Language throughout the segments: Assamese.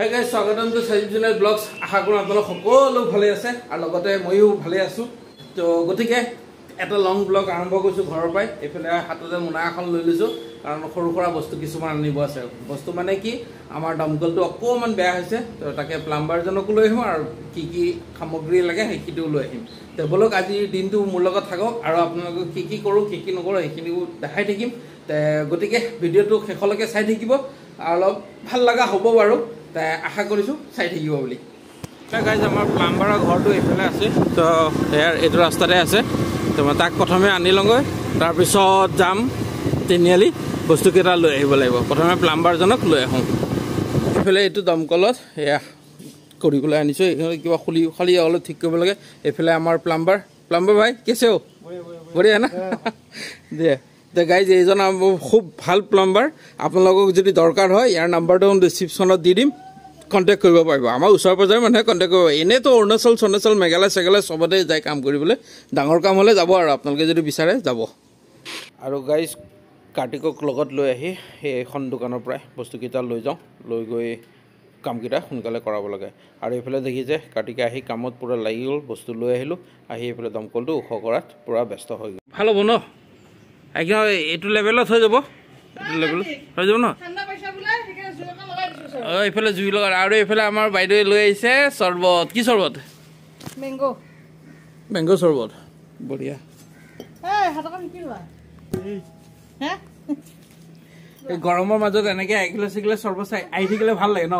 Hey guys, স্বাগতম টু সঞ্জীৱ ব্লগছ। আশা কৰোঁ আপোনালোক সকলো ভালে আছে আৰু লগতে ময়ো ভালে আছোঁ। তো গতিকে এটা লং ব্লগ আৰম্ভ কৰিছোঁ ঘৰৰ পৰাই। এইফালে হাততে মোনা এখন লৈ লৈছোঁ কাৰণ সৰু সুৰা বস্তু কিছুমান আনিব আছে। বস্তু মানে কি, আমাৰ দমকলটো অকণমান বেয়া হৈছে, তো তাকে প্লাম্বাৰজনকো লৈ আহিম আৰু কি কি সামগ্ৰী লাগে সেইখিনিও লৈ আহিম। তো বলক আজিৰ দিনটো মোৰ লগত থাকক আৰু আপোনালোকক কি কি কৰোঁ কি কি নকৰোঁ সেইখিনিও দেখাই থাকিম। গতিকে ভিডিঅ'টো শেষলৈকে চাই থাকিব, অলপ ভাল লগা হ'ব বাৰু। আশা কৰিছোঁ চাই থাকিব বুলি। গাইজ আমাৰ প্লাম্বাৰৰ ঘৰটো এইফালে আছে, তো ইয়াৰ এইটো ৰাস্তাতে আছে। তো মই তাক প্ৰথমে আনি লওঁগৈ, তাৰপিছত যাম তিনিআলি বস্তুকেইটা লৈ আহিব লাগিব। প্ৰথমে প্লাম্বাৰজনক লৈ আহোঁ। এইফালে এইটো দমকলত এয়া কৰিবলৈ আনিছোঁ, এইখিনি কিবা খালি অলপ ঠিক কৰিব লাগে। এইফালে আমাৰ প্লাম্বাৰ ভাই কেছে হ' বঢ়িয়া না দিয়ে। তো গাইজ এইজন খুব ভাল প্লাম্বাৰ। আপোনালোকক যদি দৰকাৰ হয় ইয়াৰ নাম্বাৰটো ডিছক্ৰিপশ্যনত দি দিম, কণ্টেক্ট কৰিব পাৰিব। আমাৰ ওচৰ পাজৰে মানুহে কণ্টেক্ট কৰিব। এনেইতো অৰুণাচল মেঘালয় চেঘালয় চবতে যায় কাম কৰিবলৈ। ডাঙৰ কাম হ'লে যাব আৰু আপোনালোকে যদি বিচাৰে যাব। আৰু গাইজ কাৰ্তিকক লগত লৈ আহি এইখন দোকানৰ পৰাই বস্তুকেইটা লৈ যাওঁ, লৈ গৈ কামকেইটা সোনকালে কৰাব লাগে। আৰু এইফালে দেখিছে কাৰ্তিকে আহি কামত পূৰা লাগি গ'ল, বস্তু লৈ আহিলোঁ। আহি এইফালে দমকলটো ওখ কৰাত পূৰা ব্যস্ত হৈ গ'ল। ভাল হ'ব ন? একদম এইটো লেভেলত হৈ যাব, এইটো লেভেলত হৈ যাব ন? এইফালে জুই লগা। আৰু এইফালে আমাৰ বাইদেৱে লৈ আহিছে চৰ্বত। কি চৰ্বত? মেংগ' চৰ্বত। বঢ়িয়া। এই গৰমৰ মাজত এনেকে এগিলাচ এগিলাচ চৰ্বত চাই আহি থাকিলে ভাল লাগে ন?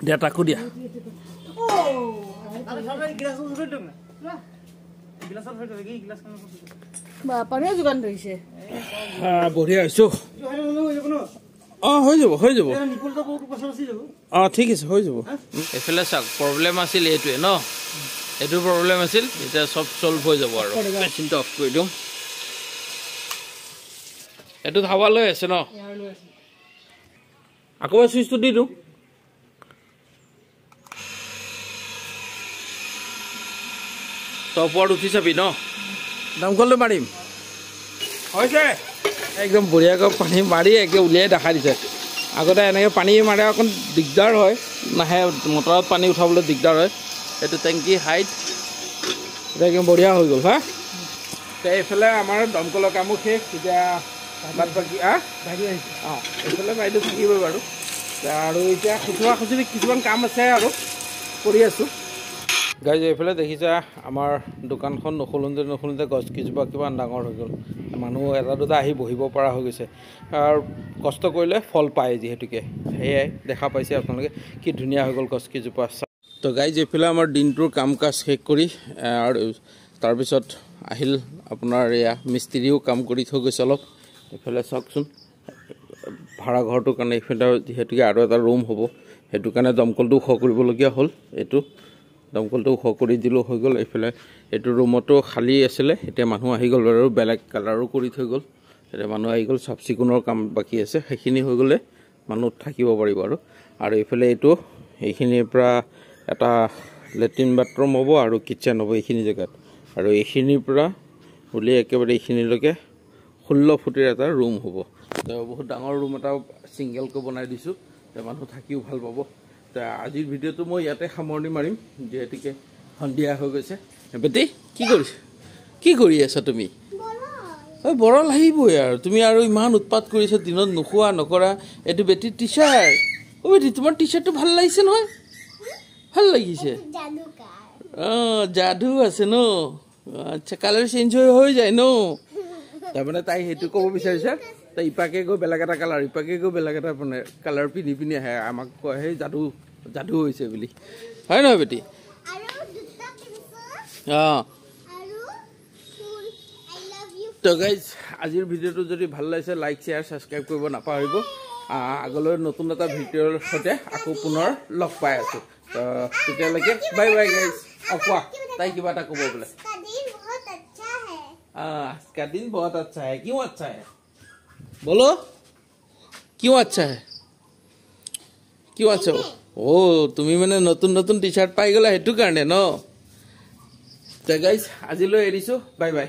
দিয়া তাকো দিয়া। বঢ়িয়া হৈছো। অঁ হৈ যাব অঁ ঠিক আছে হৈ যাব। এইফালে চাওক প্ৰব্লেম আছিল এইটোৱে ন, এইটো প্ৰব্লেম আছিল, এতিয়া চব চল্ভ হৈ যাব। আৰু মেচিনটো অফ কৰি দিওঁ। এইটোত হাৱা লৈ আছে ন? আকৌ চুইচটো দি দিওঁ। তই ওপৰত উঠি চাবি ন? দমকলটো মাৰিম হৈছে একদম বঢ়িয়াকৈ পানী মাৰি একে উলিয়াই দেখাই দিছে। আগতে এনেকৈ পানী মাৰে অকণ দিগদাৰ হয়, নাহে মটৰত পানী উঠাবলৈ দিগদাৰ হয়। এইটো টেংকি হাইট এতিয়া একদম বঢ়িয়া হৈ গ'ল। হা এইফালে আমাৰ দমকলৰ কামো শেষ। এতিয়া বাদ বাকী অঁ এইফালে বাইদেউ থাকিবই বাৰু। আৰু এতিয়া খুচুৰা খুচুৰি কিছুমান কাম আছে আৰু কৰি আছোঁ। গাইজ এইফালে দেখিছা আমাৰ দোকানখন নুখুলোঁতে গছ কেইজোপা কিমান ডাঙৰ হৈ গ'ল। মানুহ এটা দুটা আহি বহিব পৰা হৈ গৈছে। আৰু কষ্ট কৰিলে ফল পায় যিহেতুকে, সেয়াই দেখা পাইছে আপোনালোকে কি ধুনীয়া হৈ গ'ল গছ কেইজোপা। তো গাইজ এইফালে আমাৰ দিনটোৰ কাম কাজ শেষ কৰি আৰু তাৰপিছত আহিল আপোনাৰ এয়া মিস্ত্ৰীও কাম কৰি থৈ গৈছে অলপ। এইফালে চাওকচোন ভাড়া ঘৰটোৰ কাৰণে এইফালে যিহেতুকে আৰু এটা ৰুম হ'ব, সেইটো কাৰণে দমকলটো ওখ কৰিবলগীয়া হ'ল। এইটো দমকলটো ওখ কৰি দিলোঁ, হৈ গ'ল। এইফালে এইটো ৰুমতো খালী আছিলে, এতিয়া মানুহ আহি গ'ল আৰু বেলেগ কালাৰো কৰি থৈ গ'ল। এতিয়া মানুহ আহি গ'ল, চাফ চিকুণৰ কাম বাকী আছে, সেইখিনি হৈ গ'লে মানুহ থাকিব পাৰিব। আৰু এইফালে এইখিনিৰ পৰা এটা লেট্ৰিন বাথৰুম হ'ব আৰু কিটচেন হ'ব এইখিনি জেগাত। আৰু এইখিনিৰ পৰা উলিয়াই একেবাৰে এইখিনিলৈকে 16 ফুটিৰ এটা ৰুম হ'ব। তো বহুত ডাঙৰ ৰুম এটা ছিংগেলকৈ বনাই দিছোঁ, মানুহ থাকিও ভাল পাব। আজিৰ ভিডিঅ'টো মই ইয়াতে সামৰণি মাৰিম, যিহেতুকে সন্ধিয়া হৈ গৈছে। বেটি কি কৰি আছা তুমি? বৰল আহিবই আৰু তুমি আৰু ইমান উৎপাত কৰিছা, দিনত নোখোৱা নকৰা। এইটো বেটিৰ টি চাৰ্ট। অ' বেটি তোমাৰ টি চাৰ্টটো ভাল লাগিছে নহয়? ভাল লাগিছে। অঁ যাদু আছে ন? আচ্ছা কালাৰ চেঞ্জ হৈ যায় ন? তাৰমানে তাই সেইটো ক'ব বিচাৰিছে, তাই ইপাকে গৈ বেলেগ এটা কালাৰ, ইপাকে গৈ বেলেগ এটা মানে কালাৰ পিন্ধি আহে, আমাক কয় সেই যাদু হৈছে বুলি। হয় নহয় বেটি? অঁ তো গাইজ আজিৰ ভিডিঅ'টো যদি ভাল লাগিছে লাইক শ্বেয়াৰ ছাবস্ক্ৰাইব কৰিব নাপাহৰিব। আগলৈ নতুন এটা ভিডিঅ'ৰ সৈতে আকৌ পুনৰ লগ পাই আছোঁ। তো তেতিয়ালৈকে বাই বাই গাইজ। কোৱা তাই কিবা এটা ক'ব বোলে। आज का दिन बहुत अच्छा है। क्यों अच्छा है बोलो? क्यों अच्छा है? क्यों अच्छा? ओ তুমি মানে নতুন টি চাৰ্ট পাই গ'লা সেইটো কাৰণে ন? তো গাইজ আজিলৈ এৰিছোঁ, বাই বাই।